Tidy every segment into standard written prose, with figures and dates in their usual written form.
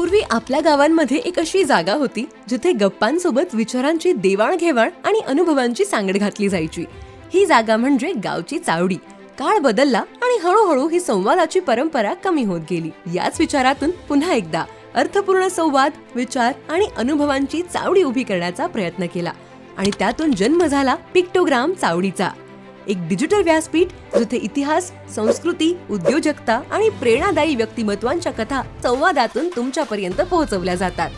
पूर्वी आपल्या गावांमध्ये एक अशी जागा होती जिथे गप्पांसोबत विचारांची देवाणघेवाण आणि अनुभवांची सांगड घातली जायची. ही जागा म्हणजे गावची चावडी. काळ बदलला आणि हळूहळू ही संवादाची परंपरा कमी होत गेली. याच विचारातून पुन्हा एकदा अर्थपूर्ण संवाद, विचार आणि अनुभवांची चावडी उभी करण्याचा प्रयत्न केला आणि त्यातून जन्म झाला पिक्टोग्राम चावडीचा. एक डिजिटल व्यासपीठ जिथे इतिहास, संस्कृती, उद्योजकता आणि प्रेरणादायी व्यक्तिमत्वांच्या कथा संवादातून तुमच्यापर्यंत पोहोचवल्या जातात.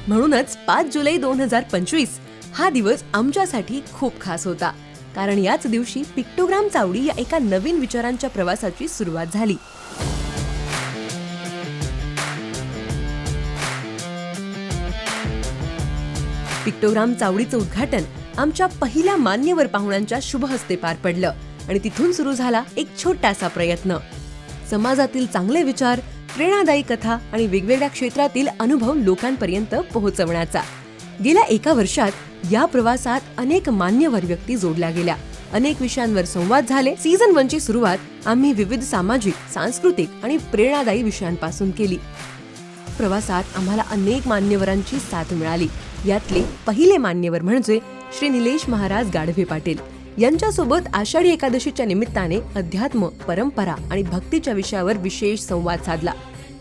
म्हणूनच 5 जुलै 2025 हा दिवस आमच्यासाठी खूप खास होता, कारण याच दिवशी पिक्टोग्राम चावडी या एका नवीन विचारांच्या प्रवासाची सुरुवात झाली. पिक्टोग्राम चावडीचं उद्घाटन आमच्या पहिल्या मान्यवर पाहुण्यांच्या शुभ हस्ते पार पडलं आणि तिथून सुरू झाला एक छोटासा प्रयत्न. समाजातील चांगले विचार, प्रेरणादायी कथा आणि वेगवेगळ्या क्षेत्रातील अनुभव लोकांपर्यंत पोहोचवण्याचा. गेल्या एका वर्षात या प्रवासात अनेक मान्यवर व्यक्ती जोडल्या गेल्या. अनेक विषयांवर संवाद झाले. सीझन 1 ची सुरुवात आम्ही विविध सामाजिक, सांस्कृतिक आणि प्रेरणादायी विषयांपासून केली. प्रवासात आम्हाला अनेक मान्यवरांची साथ मिळाली. यातले पहिले मान्यवर म्हणजे श्री निलेश महाराज गाढवे पाटील. यांच्यासोबत आषाढी एकादशीच्या निमित्ताने अध्यात्म, परंपरा आणि भक्तीच्या विषयावर विशेष संवाद साधला.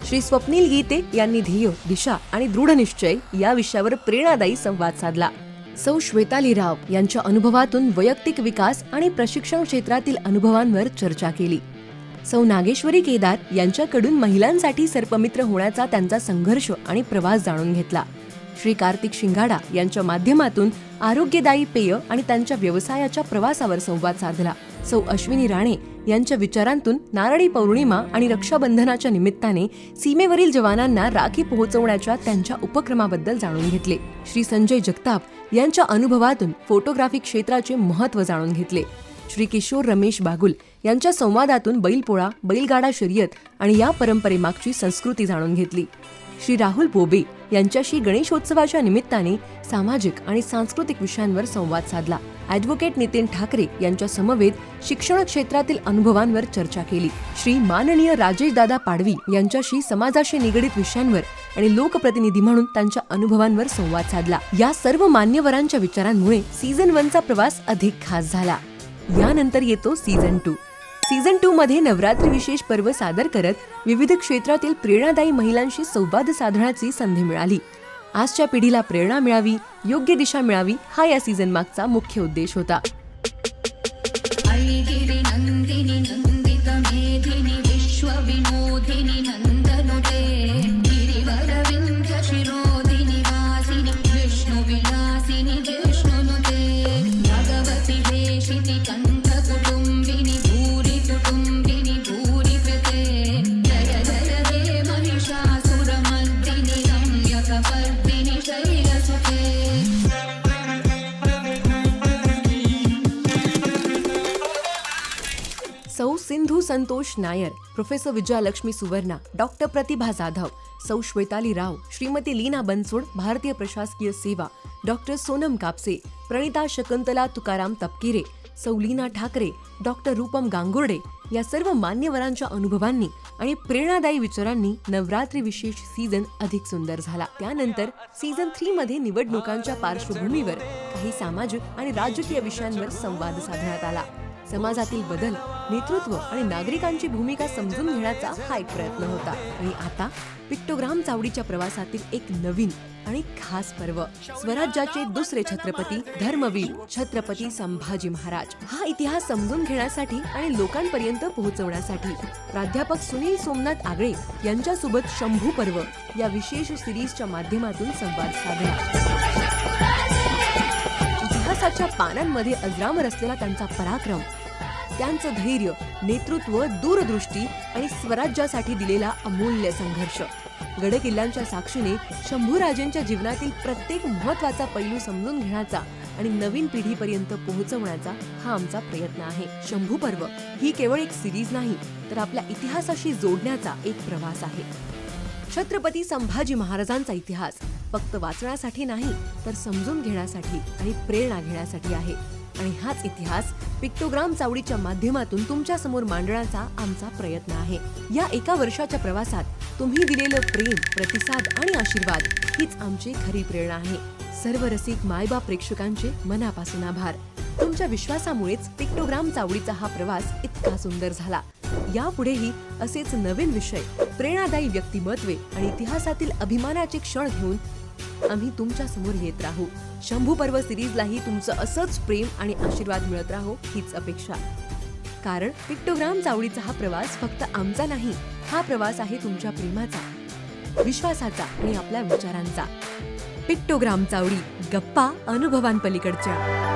श्री स्वप्नील गीते यांनी ध्येय, दिशा आणि दृढ निश्चय या विषयावर प्रेरणादायी संवाद साधला. सौ श्वेताली राव यांच्या अनुभवातून वैयक्तिक विकास आणि प्रशिक्षण क्षेत्रातील अनुभवांवर चर्चा केली. सौ नागेश्वरी केदार यांच्याकडून महिलांसाठी सर्पमित्र होण्याचा त्यांचा संघर्ष आणि प्रवास जाणून घेतला. श्री कार्तिक शिंगाडा यांच्या माध्यमातून आरोग्यदायी पेय आणि त्यांच्या व्यवसायाच्या प्रवासावर संवाद साधला. सौ अश्विनी राणे यांच्या विचारांतून नारळी पौर्णिमा आणि रक्षाबंधनाच्या निमित्ताने सीमेवरील जवानांना राखी पोहोचवण्याच्या त्यांच्या उपक्रमाबद्दल जाणून घेतले. श्री संजय जगताप यांच्या अनुभवातून फोटोग्राफी क्षेत्राचे महत्त्व जाणून घेतले. श्री किशोर रमेश बागुल यांच्या संवादातून बैलपोळा, बैलगाडा शर्यत आणि या परंपरेमागची संस्कृती जाणून घेतली. श्री राहुल बोबे यांच्याशी गणेशोत्सवाच्या निमित्ताने सामाजिक आणि सांस्कृतिक विषयांवर संवाद साधला. ॲडव्होकेट नितीन ठाकरे यांच्या समवेत शिक्षण क्षेत्रातील अनुभवांवर चर्चा केली. श्री माननीय राजेशदादा पाडवी यांच्याशी समाजाशी निगडित विषयांवर आणि लोकप्रतिनिधी म्हणून त्यांच्या अनुभवांवर संवाद साधला. या सर्व मान्यवरांच्या विचारांमुळे सीझन 1 चा प्रवास अधिक खास झाला. यानंतर येतो सीझन 2. सीझन 2 मध्ये नवरात्री विशेष पर्व सादर करत विविध क्षेत्रातील प्रेरणादायी महिलांशी संवाद साधण्याची संधी मिळाली. आजच्या पिढीला प्रेरणा मिळावी, योग्य दिशा मिळावी हा या सीझन मागचा मुख्य उद्देश होता. सौ सिंधू संतोष नायर, प्रोफेसर विजयालक्ष्मी सुवर्णा, डॉक्टर प्रतिभा जाधव, सौ श्वेताली राव, श्रीमती लीना बनसोड, भारतीय प्रशासकीय सेवा, डॉक्टर सोनम कापसे, प्रणिता शकुंतला तुकाराम तपकिरे, सौ लीना ठाकरे, डॉक्टर रूपम गांगुर्डे या सर्व मान्यवरांच्या अनुभवांनी आणि प्रेरणादायी विचारांनी नवरात्री विशेष सीझन अधिक सुंदर झाला. त्यानंतर सीझन 3 मध्ये निवडणुकांच्या पार्श्वभूमीवर काही सामाजिक आणि राजकीय विषयांवर संवाद साधण्यात आला. समाजातील बदल, नेतृत्व आणि नागरिकांची भूमिका समजून घेण्याचा हा एक प्रयत्न होता. आणि आता पिक्टोग्राम चावडीच्या प्रवासातील एक नवीन आणि खास पर्व, स्वराज्याचे दुसरे छत्रपती, धर्मवीर छत्रपती संभाजी महाराज. हा इतिहास समजून घेण्यासाठी आणि लोकांपर्यंत पोहोचवण्यासाठी प्राध्यापक सुनील सोमनाथ आगळे यांच्यासोबत शंभू पर्व या विशेष सिरीजच्या माध्यमातून संवाद साधला. इतिहासाच्या पानांमध्ये अजरामर असलेला त्यांचा पराक्रम, त्यांचं धैर्य, नेतृत्व, दूरदृष्टी आणि स्वराज्यासाठी दिलेला अमूल्य संघर्ष. गडकिल्ल्यांच्या साक्षीने शंभूराजेंच्या जीवनातील प्रत्येक महत्त्वाचा पैलू समजून घेण्याचा आणि नवीन पिढीपर्यंत पोहोचवण्याचा हा आमचा प्रयत्न आहे. शंभू पर्व ही केवळ एक सिरीज नाही, तर आपल्या इतिहासाशी जोडण्याचा एक प्रवास आहे. छत्रपती संभाजी महाराजांचा इतिहास फक्त वाचण्यासाठी नाही, तर समजून घेण्यासाठी आणि प्रेरणा घेण्यासाठी आहे. आणि हाच इतिहास पिक्टोग्राम चावडीच्या माध्यमातून तुमच्या समोर मांडण्याचा आमचा प्रयत्न आहे. या एका वर्षाच्या प्रवासात तुम्ही दिलेलं प्रेम, प्रतिसाद आणि आशीर्वाद हीच आमची खरी प्रेरणा आहे. सर्व रसिक मायबाप प्रेक्षकांचे मनापासून आभार. तुमच्या विश्वासामुळेच पिक्टोग्राम चावडीचा हा प्रवास इतका सुंदर झाला. यापुढेही असेच नवीन विषय, प्रेरणादायी व्यक्तिमत्वे आणि इतिहासातील अभिमानाचे क्षण घेऊन आम्ही तुमच्या समोर येत राहू. शंभू पर्व सिरीजलाही तुमचं असंच प्रेम आणि आशीर्वाद मिळत राहो हीच अपेक्षा. कारण पिक्टोग्राम चावडीचा हा प्रवास फक्त आमचा नाही, हा प्रवास आहे तुमच्या प्रेमाचा, विश्वासाचा आणि आपल्या विचारांचा. पिक्टोग्राम चावडी, गप्पा अनुभवांपलीकडच्या.